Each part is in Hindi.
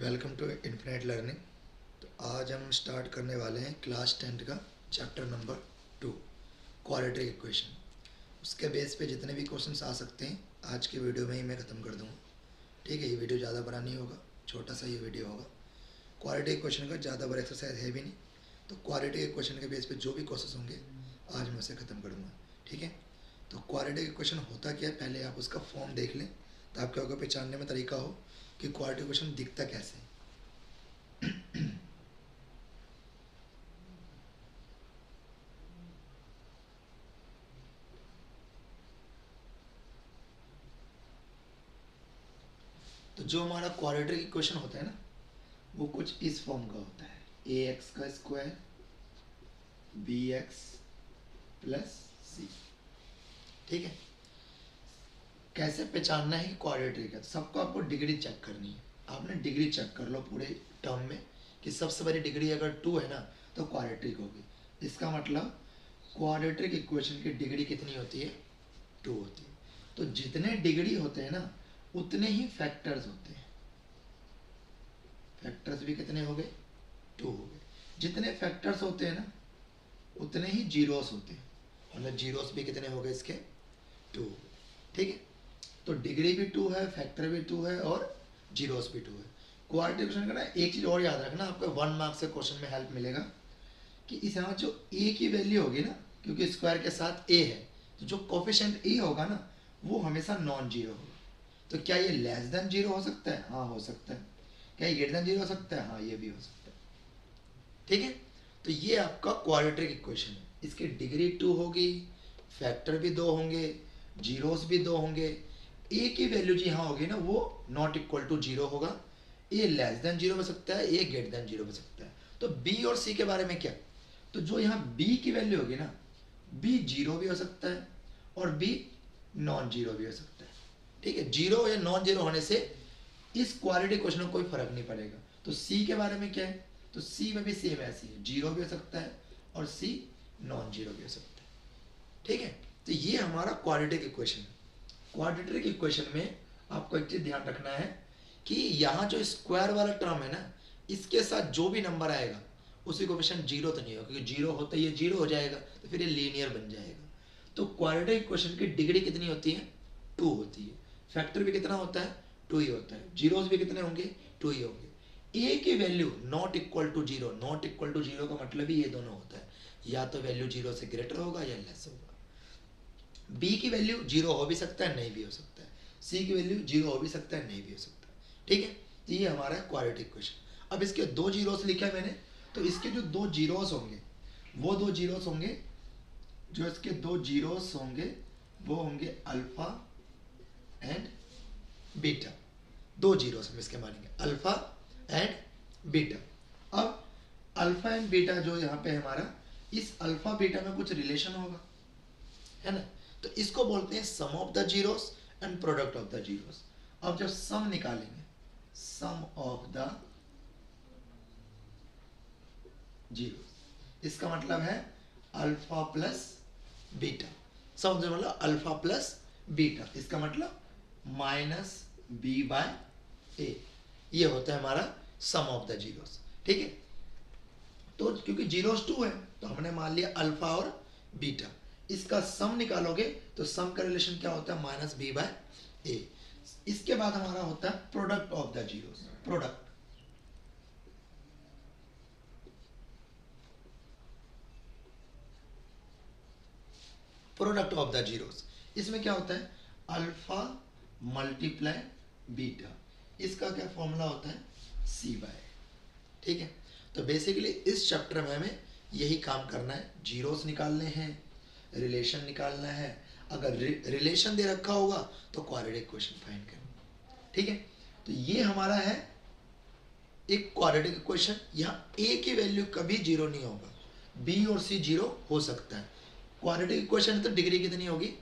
Welcome to infinite learning. तो आज हम स्टार्ट करने वाले हैं क्लास 10 का चैप्टर नंबर 2, क्वाड्रेटिक इक्वेशन। उसके बेस पे जितने भी क्वेश्चंस आ सकते हैं आज की वीडियो में ही मैं ख़त्म कर दूँगा। ठीक है, ये वीडियो ज़्यादा बड़ा नहीं होगा, छोटा सा ये वीडियो होगा। क्वाड्रेटिक इक्वेशन का ज़्यादा बड़ा एक्सरसाइज है भी नहीं, तो क्वाड्रेटिक इक्वेशन के बेस पे जो भी क्वेश्चंस होंगे आज मैं उसे ख़त्म करूँगा। ठीक है, तो क्वाड्रेटिक इक्वेशन होता क्या है, पहले आप उसका फॉर्म देख लें तो आपको अगर पहचानने में तरीका हो कि क्वाड्रेटिक इक्वेशन दिखता कैसे है। तो जो हमारा क्वाड्रेटिक इक्वेशन होता है ना, वो कुछ इस फॉर्म का होता है, ए एक्स का स्क्वायर बी एक्स प्लस सी। ठीक है, कैसे पहचानना है कि क्वाड्रेटिक है? सबको आपको डिग्री चेक करनी है। आपने डिग्री चेक कर लो पूरे टर्म में कि सबसे बड़ी डिग्री अगर 2 है ना तो क्वाड्रेटिक होगी। इसका मतलब क्वाड्रेटिक इक्वेशन की डिग्री कितनी होती है? 2 होती है। तो जितने डिग्री होते हैं ना उतने ही फैक्टर्स होते हैं। फैक्टर्स भी कितने हो गए? 2 हो गए। जितने फैक्टर्स होते हैं ना उतने ही जीरोस होते हैं, मतलब जीरोस भी कितने हो गए इसके? 2 हो गए। ठीक है, तो डिग्री भी 2 है, फैक्टर भी 2 है और जीरोस भी 2 है। क्वाड्रेटिक इक्वेशन का ना एक चीज़ और याद रखना, आपको 1 मार्क्स से क्वेश्चन में हेल्प मिलेगा कि इस यहाँ जो ए की वैल्यू होगी ना, क्योंकि स्क्वायर के साथ ए है तो जो कोफिशिएंट ए होगा ना वो हमेशा नॉन जीरो होगा। तो क्या ये लेस देन जीरो हो सकता है? हाँ हो सकता है। क्या ये ग्रेटर देन जीरो हो सकता है? हाँ ये भी हो सकता है। ठीक है, तो ये आपका क्वाड्रेटिक इक्वेशन है। इसकी डिग्री 2 होगी, फैक्टर भी 2 होंगे, जीरोस भी 2 होंगे। ए की वैल्यू जी हाँ होगी ना वो नॉट इक्वल टू जीरो होगा। ए लेस देन जीरो हो सकता है, ए ग्रेटर देन जीरो हो सकता है। तो बी और सी के बारे में क्या? तो जो यहाँ बी की वैल्यू होगी ना, बी जीरो भी हो सकता है और बी नॉन जीरो भी हो सकता है। ठीक है, जीरो या नॉन जीरो होने से इस क्वाड्रेटिक इक्वेशन में कोई फर्क नहीं पड़ेगा। तो सी के बारे में क्या है? तो सी में भी सेम ऐसी है, जीरो भी हो सकता है और सी नॉन जीरो भी हो सकता है। ठीक है, तो ये हमारा क्वाड्रेटिक इक्वेशन है। क्वाड्रेटिक इक्वेशन में आपको एक चीज ध्यान रखना है कि यहाँ जो स्क्वायर वाला टर्म है ना, इसके साथ जो भी नंबर आएगा उसी कोफिशिएंट जीरो तो नहीं होगा, क्योंकि जीरो होता ही जीरो हो जाएगा तो फिर ये लीनियर बन जाएगा। तो क्वाड्रेटिक इक्वेशन की डिग्री कितनी होती है? 2 होती है। फैक्टर भी कितना होता है? 2 ही होता है। जीरोस भी कितने होंगे? 2 ही होंगे। ए की value not equal to zero, not equal to zero का मतलब ही ये दोनों होता है, या तो वैल्यू जीरो से ग्रेटर होगा या लेस होगा। बी की वैल्यू जीरो हो भी सकता है, नहीं भी हो सकता है। सी की वैल्यू जीरो हो भी सकता है, नहीं भी हो सकता है। ठीक है, तो ये हमारा क्वाड्रेटिक इक्वेशन। अब इसके 2 जीरोस लिखा है मैंने, तो इसके जो 2 जीरोस होंगे वो 2 जीरोस होंगे, जो इसके 2 जीरोस होंगे वो होंगे अल्फा एंड बीटा। 2 जीरोस हम इसके मानेंगे, अल्फा एंड बीटा। अब अल्फा एंड बीटा जो यहाँ पे हमारा, इस अल्फा बीटा में कुछ रिलेशन होगा, है ना? तो इसको बोलते हैं sum of the zeros and product of the zeros. अब जब सम निकालेंगे, सम ऑफ द जीरोस, इसका मतलब है अल्फा प्लस बीटा। सम मतलब अल्फा प्लस बीटा, इसका मतलब माइनस बी बाय ए। ये होता है हमारा सम ऑफ द जीरोस। ठीक है, तो क्योंकि जीरोस 2 है तो हमने मान लिया अल्फा और बीटा। इसका सम निकालोगे तो सम का रिलेशन क्या होता है? माइनस बी बाय ए। इसके बाद हमारा होता है product of the zeros. Product product of the zeros, इसमें क्या होता है? Alpha multiply beta. इसका क्या फॉर्मूला होता है? सी बाय। ठीक है, तो बेसिकली इस चैप्टर में हमें यही काम करना है, जीरोस निकालने हैं, रिलेशन निकालना है। अगर रिलेशन दे रखा होगा तो क्वाड्रेटिक इक्वेशन फाइंड करना। ठीक है, तो ये हमारा है एक क्वाड्रेटिक इक्वेशन। यहाँ ए की वैल्यू कभी जीरो नहीं होगा, बी और सी जीरो हो सकता है। क्वाड्रेटिक इक्वेशन तो डिग्री कितनी होगी?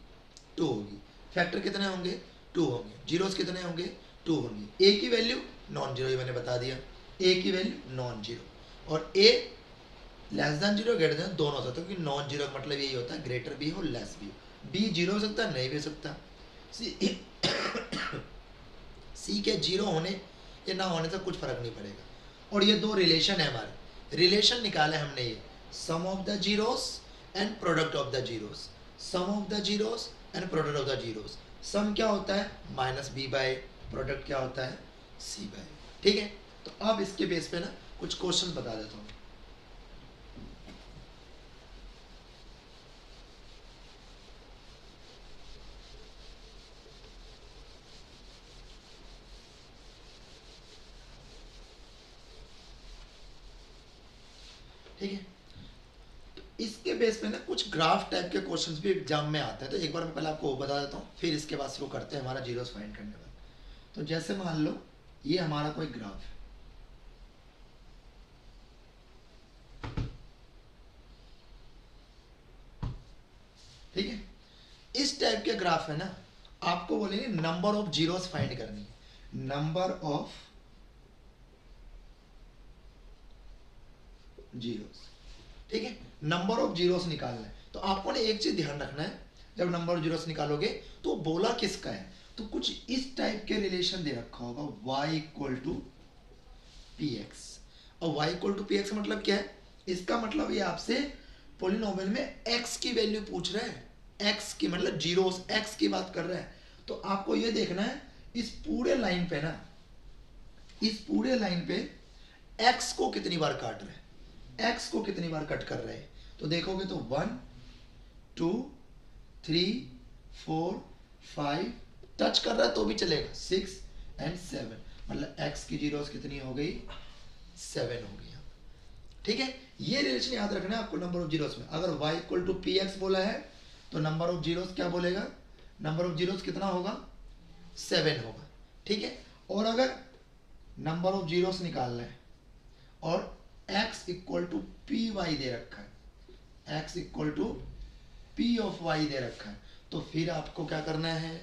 2 होगी। फैक्टर कितने होंगे? 2 होंगे। जीरोस कितने होंगे? 2 होंगे। ए की वैल्यू नॉन जीरो, ये मैंने बता दिया, ए की वैल्यू नॉन जीरो। और a less than zero greater than दोनों हो सकता है, क्योंकि नॉन जीरो का मतलब यही होता है ग्रेटर भी हो लेस भी हो। बी जीरो हो सकता है, नहीं भी हो सकता। सी सी के जीरो होने ये ना होने से कुछ फर्क नहीं पड़ेगा। और ये दो रिलेशन है हमारे, रिलेशन निकाले हमने ये sum of the zeros and product of the zeros, sum of the zeros and product of the zeros. Sum क्या होता है माइनस बी बाय, प्रोडक्ट क्या होता है सी बाय। ठीक है, तो अब इसके बेस पे ना कुछ क्वेश्चन बता देता हूँ। ठीक है, तो इसके बेस पे ना कुछ ग्राफ टाइप के क्वेश्चंस भी एग्जाम में आते हैं, तो एक बार मैं पहले आपको वो बता देता हूँ, फिर इसके बाद शुरू करते हैं हमारा जीरोस फाइंड करने वाला। तो जैसे मान लो ये हमारा कोई ग्राफ है, ठीक है, इस टाइप के ग्राफ है ना, आपको बोलेंगे नंबर ऑफ जीरोस फाइंड करनी है, नंबर ऑफ जीरोस। ठीक है, नंबर ऑफ जीरोस निकालना है। तो आपको ने एक चीज ध्यान रखना है, जब नंबर ऑफ जीरोस निकालोगे तो बोला किसका है, तो कुछ इस टाइप के रिलेशन दे रखा होगा y equal to P X. और y equal to P X मतलब क्या है, इसका मतलब ये आपसे पोलिनोमियल में x की वैल्यू पूछ रहा है, x की मतलब जीरोस x की बात कर रहा है। तो आपको ये देखना है इस पूरे लाइन पे ना, इस पूरे लाइन पे x को कितनी बार काट रहे हैं, x को कितनी बार कट कर रहे हैं। तो देखोगे तो 1 2 3 4 5 टच कर रहा है तो भी चलेगा, 6 एंड 7, मतलब x की जीरोस कितनी हो गई 7 हो गई। ठीक है, ये रिलेशन याद रखना है आपको नंबर ऑफ जीरोस में। अगर y equal to P X बोला है तो नंबर ऑफ जीरोस क्या बोलेगा, नंबर ऑफ जीरोस कितना होगा 7 होगा। ठीक है, और अगर नंबर ऑफ जीरोस निकालना है और x equal to P Y दे रखा है, x equal to P of y दे रखा है, तो फिर आपको क्या करना है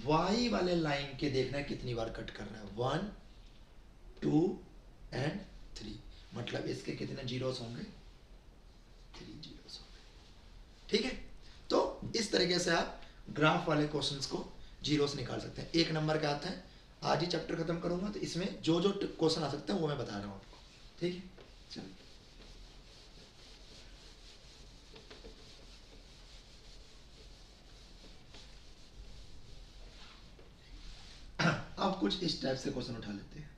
y वाले लाइन के देखना है कितनी बार कट करना है, 1 2 एंड 3, मतलब इसके कितने जीरोस होंगे 3 जीरोस होंगे। ठीक है, तो इस तरीके से आप ग्राफ वाले क्वेश्चंस को जीरोस निकाल सकते हैं। एक नंबर का आता है, आज ही चैप्टर खत्म करूंगा तो इसमें जो जो क्वेश्चन आ सकते हैं वो मैं बता रहा हूँ आपको। ठीक है, चलो अब कुछ इस टाइप से क्वेश्चन उठा लेते हैं,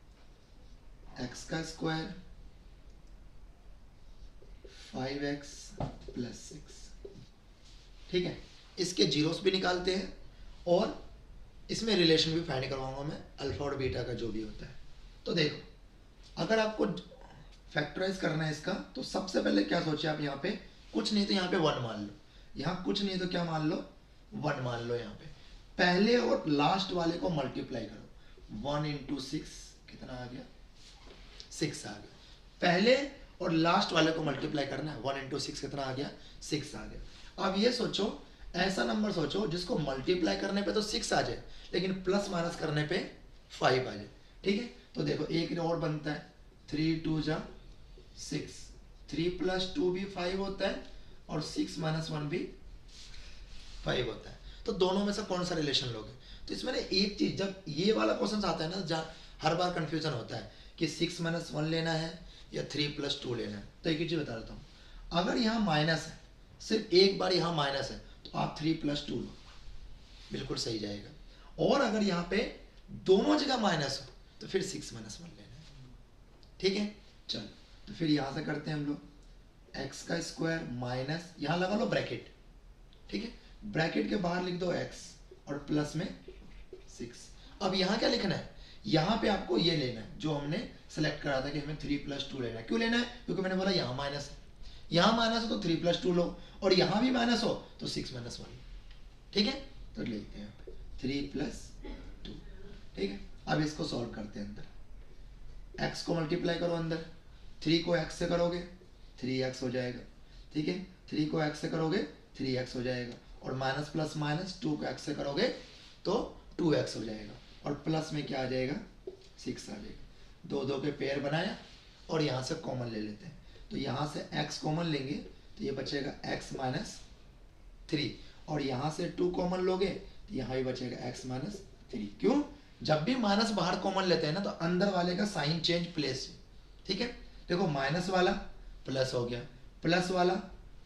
एक्स का स्क्वायर 5x प्लस 6। ठीक है, इसके जीरोस भी निकालते हैं और इसमें रिलेशन भी फाइंड करवाऊंगा मैं, अल्फा और बीटा का जो भी होता है। तो देखो अगर आपको फैक्टराइज करना है इसका, तो सबसे पहले क्या सोचे आप, यहाँ पे कुछ नहीं तो यहाँ पे 1 मान लो, यहाँ कुछ नहीं तो क्या मान लो 1 मान लो। यहाँ पे पहले और लास्ट वाले को मल्टीप्लाई करो, 1 इंटू 6 कितना आ गया 6 आ गया। पहले और लास्ट वाले को मल्टीप्लाई करना है, 1 इंटू 6 कितना आ गया 6 आ गया। अब ये सोचो ऐसा नंबर सोचो जिसको मल्टीप्लाई करने पे तो 6 आ जाए लेकिन प्लस माइनस करने पे 5 आ जाए। ठीक है, तो देखो एक और बनता है 3 2 जा 6, 3 प्लस 2 भी 5 होता है और 6 माइनस 1 भी 5 होता है। तो दोनों में से कौन सा रिलेशन लोगे, तो इसमें एक चीज, जब ये वाला क्वेश्चन आता है ना जहाँ हर बार कंफ्यूजन होता है कि 6 माइनस 1 लेना है या 3 प्लस 2 लेना है। तो एक ही चीज बता देता हूँ, अगर यहाँ माइनस है, सिर्फ एक बार यहाँ माइनस है तो आप 3 प्लस 2 लो, बिल्कुल सही जाएगा। और अगर यहाँ पे दोनों जगह माइनस हो तो फिर 6 माइनस 1 लेना है। ठीक है, चलो तो फिर यहाँ से करते हैं हम लोग, एक्स का स्क्वायर माइनस, यहाँ लगा लो ब्रैकेट। ठीक है, ब्रैकेट के बाहर लिख दो x और प्लस में 6। अब यहाँ क्या लिखना है, यहाँ पे आपको ये लेना है जो हमने सेलेक्ट करा था कि हमें 3 प्लस 2 लेना है। क्यों लेना है, क्योंकि मैंने बोला यहाँ माइनस है, यहाँ माइनस हो तो 3 प्लस 2 लो, और यहाँ भी माइनस हो तो 6 माइनस 1। ठीक है, तो लिखते हैं यहाँ पे 3 प्लस 2। ठीक है, अब इसको सॉल्व करते हैं। अंदर x को मल्टीप्लाई करो, अंदर 3 को x से करोगे 3x हो जाएगा। ठीक है, 3 को x से करोगे 3x हो जाएगा, और माइनस प्लस माइनस 2 को x से करोगे तो 2x हो जाएगा, और प्लस में क्या आ जाएगा 6 आ जाएगा। दो दो के पेयर बनाया और यहाँ से कॉमन ले लेते हैं, तो यहाँ से x कॉमन लेंगे तो ये बचेगा x माइनस 3, और यहाँ से 2 कॉमन लोगे तो यहाँ भी बचेगा x माइनस 3। क्यों, जब भी माइनस बाहर कॉमन लेते हैं ना तो अंदर वाले का साइन चेंज प्लेस, ठीक है। देखो माइनस वाला प्लस हो गया, प्लस वाला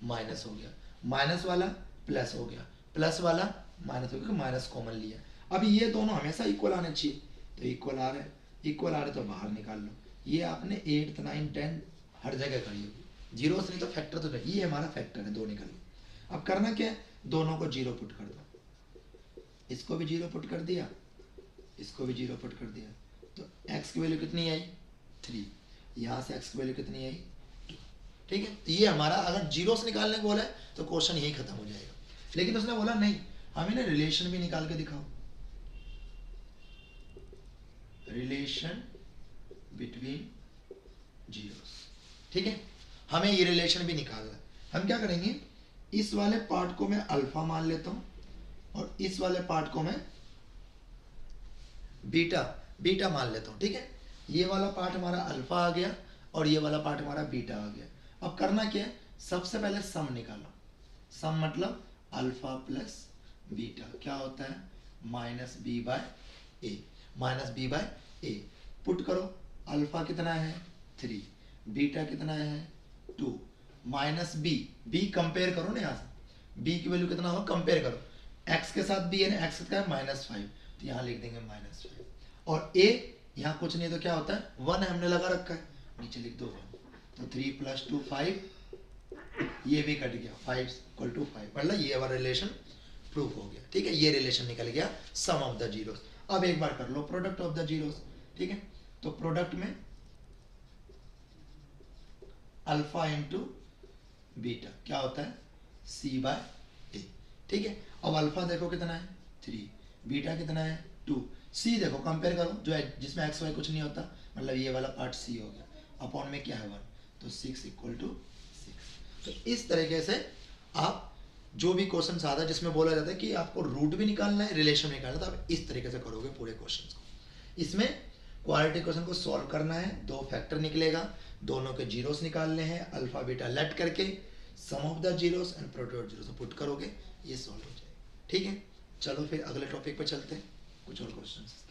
माइनस हो गया, माइनस वाला प्लस हो गया, प्लस वाला माइनस हो गया, माइनस कॉमन लिया। अब ये दोनों हमेशा इक्वल आने चाहिए, तो इक्वल आ रहे, इक्वल आ रहे तो बाहर निकाल लो। ये आपने 8th 9th 10 हर जगह करी होगी, जीरो से नहीं तो फैक्टर तो नहीं, ये हमारा फैक्टर है, 2 निकल गए। अब करना क्या है, दोनों को जीरो पुट कर दो, इसको भी जीरो पुट कर दिया, इसको भी जीरो पुट कर दिया, तो x की वैल्यू कितनी आई 3, यहाँ से x की वैल्यू कितनी आई 2, ठीक है। तो ये हमारा अगर जीरो से निकालने को बोला है तो क्वेश्चन यही खत्म हो जाएगा। लेकिन उसने बोला नहीं, हमें ना रिलेशन भी निकाल के दिखाओ, रिलेशन बिटवीन जीरोस, ठीक है। हमें ये रिलेशन भी निकालना है। हम क्या करेंगे, इस वाले पार्ट को मैं अल्फा मान लेता हूं और इस वाले पार्ट को मैं बीटा बीटा मान लेता हूं, ठीक है। ये वाला पार्ट हमारा अल्फा आ गया और ये वाला पार्ट हमारा बीटा आ गया। अब करना क्या है, सबसे पहले सम निकालो। सम मतलब अल्फा प्लस बीटा क्या होता है, माइनस बी बाय ए, माइनस बी बाय ए। पुट करो, अल्फा कितना है 3, बीटा कितना है 2, माइनस बी, बी कंपेयर करो ना, यहाँ से बी की वैल्यू कितना होगा कंपेयर करो, एक्स के साथ बी है ना, एक्स कितना है -5, तो यहाँ लिख देंगे -5। और ए यहाँ कुछ नहीं तो क्या होता है 1 है, हमने लगा रखा है, नीचे लिख दो 1, तो 3 + 2 5, ये भी कट गया, 5 = 5, मतलब ये वाला रिलेशन प्रूफ हो गया, ठीक है। ये रिलेशन निकल गया सम ऑफ द जीरोस। अब एक बार कर लो प्रोडक्ट ऑफ द जीरोस, ठीक है। तो प्रोडक्ट में अल्फा इंटू बीटा क्या होता है c/a, ठीक है। अब अल्फा देखो कितना है 3, बीटा कितना है 2, c देखो कंपेयर करो, जो है जिसमें x y कुछ नहीं होता, मतलब ये वाला पार्ट c हो गया, अपॉन में क्या है 1, तो 6 = 6। तो इस तरीके से आप जो भी क्वेश्चन आता है जिसमें बोला जाता है कि आपको रूट भी निकालना है, रिलेशन निकालना है, तो आप इस तरीके से करोगे पूरे क्वेश्चन को। इसमें क्वालिटी क्वेश्चन को सॉल्व करना है, 2 फैक्टर निकलेगा, दोनों के जीरोस निकालने हैं, अल्फा बीटा लेट करके sum of the zeros and product of zeros put करोगे, ये सॉल्व हो जाएगा, ठीक है। चलो फिर अगले टॉपिक पे चलते हैं, कुछ और क्वेश्चंस।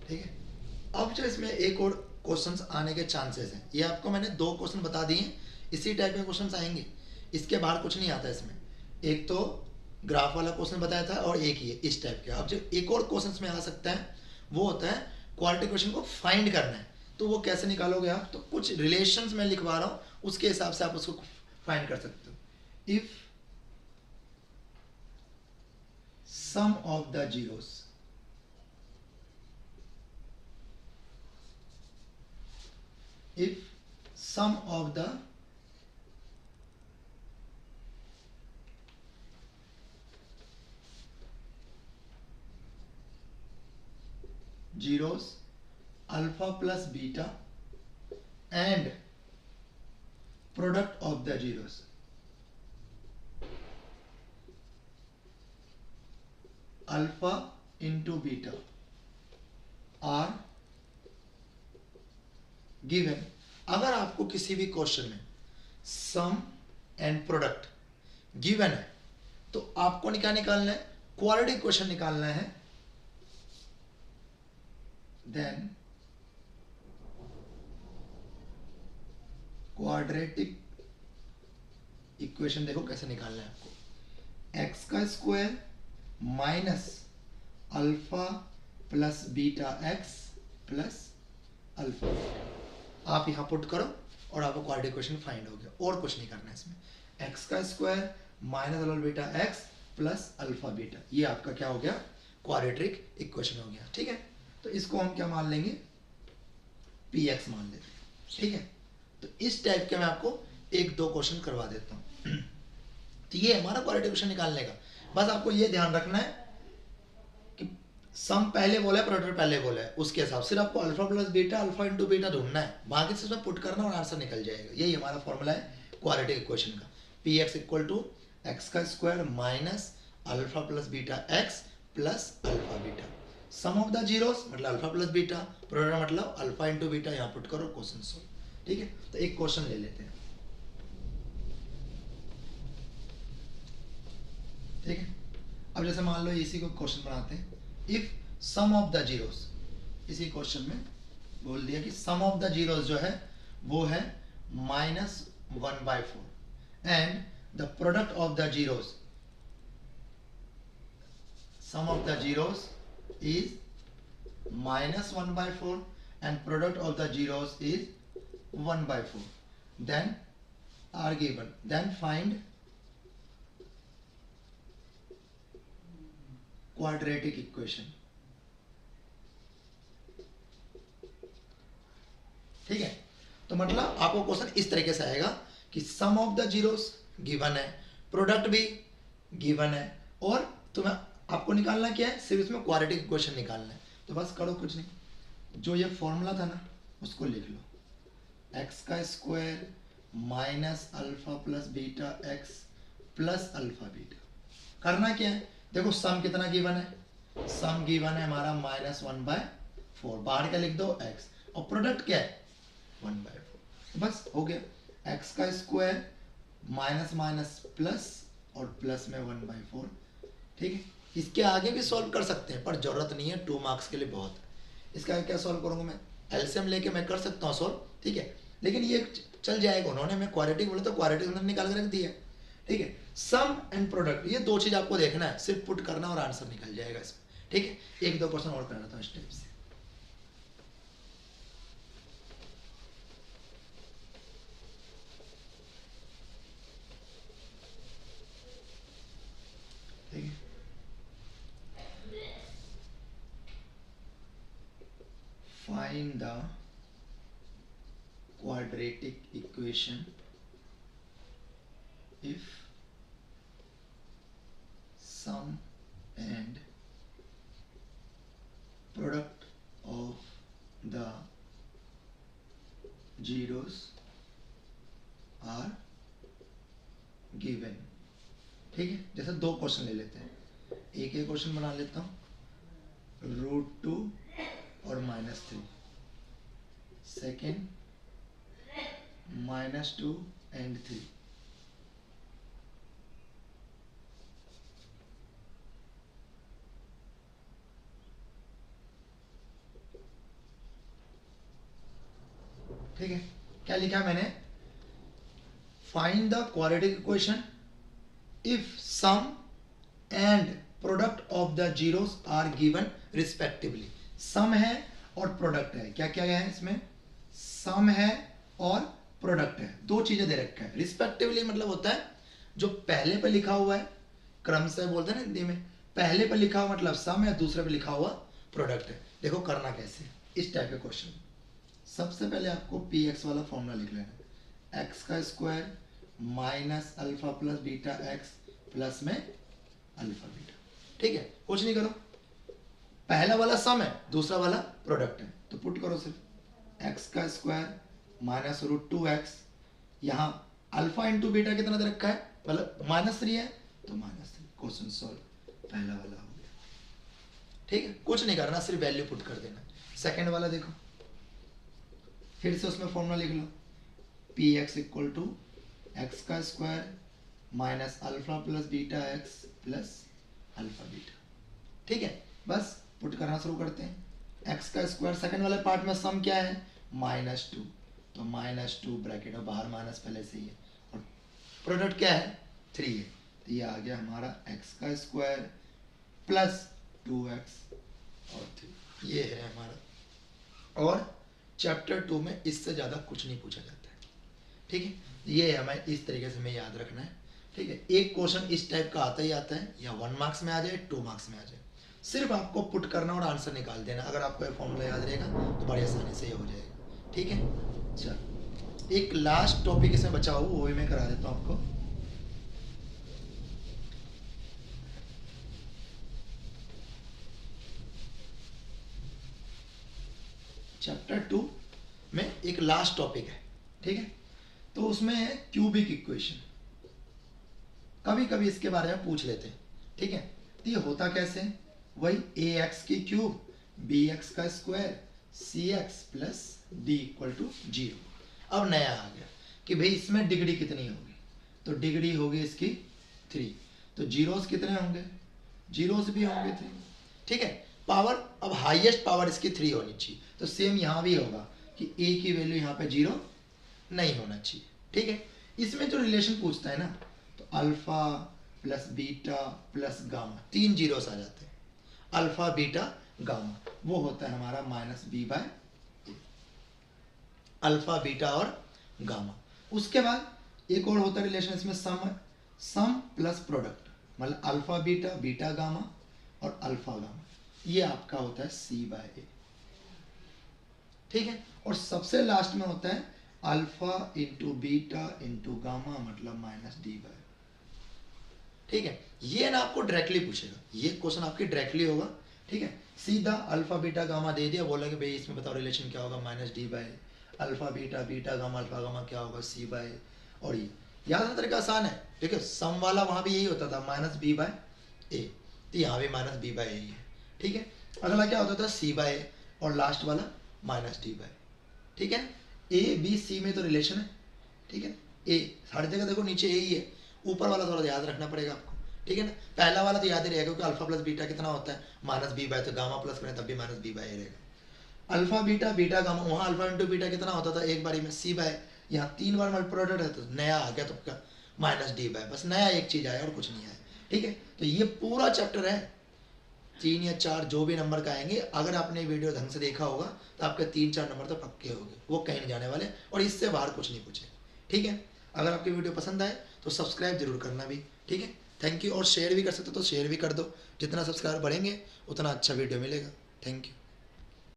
ठीक है। अब जो इसमें एक और क्वेश्चंस आने के चांसेस हैं, ये आपको मैंने 2 क्वेश्चन बता दिए, इसी टाइप के क्वेश्चंस आएंगे, इसके बाहर कुछ नहीं आता इसमें। एक तो ग्राफ वाला क्वेश्चन बताया था और एक ये इस टाइप के। अब जो एक और क्वेश्चंस में आ सकता है वो होता है क्वालिटी क्वेश्चन को फाइंड करना है, तो वो कैसे निकालोगे आप, तो कुछ रिलेशंस मैं लिखवा रहा हूँ, उसके हिसाब से आप उसको फाइंड कर सकते हो। If sum of the zeros if sum of the zeros alpha plus beta and product of the zeros alpha into beta are given. अगर आपको किसी भी क्वेश्चन में सम एंड प्रोडक्ट गिवन है तो आपको क्या निकालना है, क्वालिटी क्वेश्चन निकालना है। देन क्वाड्रेटिक इक्वेशन देखो कैसे निकालना है आपको, एक्स का square minus alpha plus beta x plus alpha, आप यहाँ पुट करो और आपको क्वाड्रेटिक इक्वेशन फाइंड हो गया, और कुछ नहीं करना है इसमें। एक्स का square minus alpha beta x plus alpha beta, ये आपका क्या हो गया क्वाड्रेटिक इक्वेशन हो गया, ठीक है। तो इसको हम क्या मान लेंगे, पी एक्स मान लेते हैं, ठीक है। तो इस टाइप के मैं आपको 1-2 क्वेश्चन करवा देता हूँ। तो ये हमारा क्वाड्रेटिक इक्वेशन निकालने का, बस आपको ये ध्यान रखना है कि सम पहले बोला है प्रोडक्ट पहले बोला है, उसके हिसाब से आपको alpha plus beta alpha into beta ढूंढना है, बाकी से उसमें पुट करना और आंसर निकल जाएगा। यही हमारा फॉर्मूला है क्वाड्रेटिक इक्वेशन का, p x equal to x का square minus alpha plus beta x plus alpha beta. Sum of the zeros मतलब अल्फा प्लस बीटा, प्रोडक्ट मतलब अल्फा इंटू बीटा, यहाँ पुट करो, क्वेश्चन सोल्व। ठीक है, तो एक क्वेश्चन ले लेते हैं। ठीक है, अब जैसे मान लो इसी को क्वेश्चन बनाते हैं, if sum of the zeros, इसी क्वेश्चन में बोल दिया कि सम ऑफ द जीरोस जो है वो है -1/4 and the product of the zeros, sum of the zeros is -1/4 and product of the zeros is 1/4, then are given, then find quadratic equation। ठीक है, तो मतलब आपको क्वेश्चन इस तरीके से आएगा कि सम ऑफ द जीरोस गिवन है, प्रोडक्ट भी गिवन है, और तुम्हें आपको निकालना क्या है, सिर्फ इसमें क्वाड्रेटिक इक्वेशन निकालना है। तो बस करो कुछ नहीं, जो ये फॉर्मूला था ना उसको लिख लो, एक्स का square minus alpha plus beta x plus alpha beta. करना क्या है, देखो सम कितना गिवन है, सम गिवन है हमारा -1/4, बाहर क्या लिख दो एक्स, और प्रोडक्ट क्या है 1/4, बस हो गया। एक्स का स्क्वायर माइनस माइनस प्लस और प्लस में 1/4। ठीक है, इसके आगे भी सॉल्व कर सकते हैं पर जरूरत नहीं है, 2 मार्क्स के लिए बहुत है। इसका आगे क्या सॉल्व करूंगा मैं, एलसीएम लेके मैं कर सकता हूँ सॉल्व, ठीक है, लेकिन ये चल जाएगा। उन्होंने मैं क्वाड्रेटिक बोला तो क्वाड्रेटिक निकाल के रख दिया। ठीक है, सम एंड प्रोडक्ट, ये 2 चीज आपको देखना है, सिर्फ पुट करना और आंसर निकल जाएगा इसमें। ठीक है, 1-2 क्वेश्चन और करना था इस टाइप से। ठीक है, find the quadratic equation if sum and product of the zeros are given। ठीक है, जैसे 2 क्वेश्चन ले लेते हैं, एक क्वेश्चन बना लेता हूँ, √2 और -3, सेकेंड -2 and 3। ठीक है, क्या लिखा मैंने, find the quadratic equation if sum and product of the zeros are given respectively. Sum है और प्रोडक्ट है, क्या क्या है इसमें, सम है और प्रोडक्ट है, 2 चीजें दे रखा है। रिस्पेक्टिवली मतलब होता है जो पहले पे लिखा हुआ है, क्रम से बोलते हैं ना हिंदी में, पहले पे लिखा हुआ मतलब सम है, दूसरे पे लिखा हुआ प्रोडक्ट है। देखो करना कैसे, इस टाइप के क्वेश्चन, सबसे पहले आपको पी एक्स वाला फॉर्मूला लिख लेना, एक्स का square minus alpha plus beta x plus में अल्फा बीटा। ठीक है, कुछ नहीं करो, पहला वाला सम है, दूसरा वाला प्रोडक्ट है, तो पुट करो सिर्फ एक्स का स्क्वायर माइनस √2x, यहाँ अल्फा इंटू बीटा कितना दे रखा है, मतलब -3 है तो -3, क्वेश्चन सॉल्व, पहला वाला हो गया। ठीक है, कुछ नहीं करना, सिर्फ वैल्यू पुट कर देना। सेकंड वाला देखो, फिर से उसमें फॉर्मूला लिख लो, p x equal to x का square minus alpha plus beta x plus alpha beta. ठीक है, बस पुट करना शुरू करते हैं। एक्स का स्क्वायर सेकंड वाले पार्ट में सम क्या है -2, तो -2 ब्रैकेट और बाहर माइनस पहले से ही है, और प्रोडक्ट क्या है 3 है, तो ये आ गया हमारा एक्स का स्क्वायर प्लस 2x और 3, ये है हमारा। और चैप्टर 2 में इससे ज़्यादा कुछ नहीं पूछा जाता है। ठीक है, ये हमें इस तरीके से हमें याद रखना है। ठीक है, एक क्वेश्चन इस टाइप का आता ही आता है, या 1 मार्क्स में आ जाए, 2 मार्क्स में आ जाए, सिर्फ आपको पुट करना और आंसर निकाल देना। अगर आपको ये फॉर्मूला याद रहेगा तो बड़ी आसानी से ये हो जाएगा। ठीक है, चल एक लास्ट टॉपिक इसमें बचा हो, वो भी मैं करा देता हूँ आपको। चैप्टर 2 में एक लास्ट टॉपिक है। ठीक है, तो उसमें है क्यूबिक इक्वेशन, कभी कभी इसके बारे में पूछ लेते हैं। ठीक है, तो ये होता कैसे, वही ए एक्स की क्यूब बी एक्स का square C X plus D equal to 0। अब नया आ गया कि भाई इसमें डिग्री कितनी होगी, तो डिग्री होगी इसकी 3, तो जीरोस कितने होंगे, जीरोस भी होंगे 3, ठीक है। पावर, अब हाईएस्ट पावर इसकी 3 होनी चाहिए, तो सेम यहाँ भी होगा कि ए की वैल्यू यहाँ पे 0 नहीं होना चाहिए, ठीक है। इसमें जो रिलेशन पूछता है ना, तो alpha plus beta plus gamma, 3 zeros आ जाते हैं, अल्फा बीटा गामा, वो होता है हमारा -b/a, अल्फा बीटा और गामा। उसके बाद एक और होता है रिलेशन इसमें, सम प्लस प्रोडक्ट, मतलब अल्फा बीटा बीटा गामा और अल्फा गामा, ये आपका होता है c/a, ठीक है। और सबसे लास्ट में होता है alpha into beta into gamma, मतलब -d/, ठीक है। ये ना आपको डायरेक्टली पूछेगा, ये क्वेश्चन आपकी डायरेक्टली होगा, ठीक है। सीधा अल्फा बीटा गामा दे दिया, बोलेंगे भाई इसमें बताओ रिलेशन क्या होगा, -d/, alpha beta beta gamma alpha gamma क्या होगा, c/a। और ये याद रखने तरीका आसान है, ठीक है। सम वाला वहां भी यही होता था -b/a, तो यहाँ भी -b/a ही है, ठीक है। अगला क्या होता था, c/a, और लास्ट वाला -d/, ठीक है। ए बी सी में तो रिलेशन है, ठीक है। ए हर जगह देखो नीचे ए ही है, ऊपर वाला थोड़ा याद रखना पड़ेगा आपको, ठीक है ना। पहला वाला तो याद ही रहेगा क्योंकि अल्फा प्लस बीटा कितना होता है -b/, तो गामा प्लस करें तब भी -b/a रहेगा। अल्फा बीटा बीटा गामा, वहाँ अल्फा इंटू बीटा कितना होता था एक बारी में c/, यहाँ 3 बार मल्टी प्रोडक्ट है, तो नया आ गया तो क्या -d/, बस नया एक चीज आया और कुछ नहीं आया, ठीक है। तो ये पूरा चैप्टर है, 3 या 4 जो भी नंबर का आएंगे, अगर आपने वीडियो ढंग से देखा होगा तो आपके 3-4 नंबर तो पक्के होंगे, वो कहीं नहीं जाने वाले, और इससे बाहर कुछ नहीं पूछे, ठीक है। अगर आपकी वीडियो पसंद आए तो सब्सक्राइब जरूर करना भी, ठीक है। Thank you. और शेयर भी कर सकते हो तो शेयर भी कर दो, जितना सब्सक्राइबर बढ़ेंगे उतना अच्छा वीडियो मिलेगा। Thank you.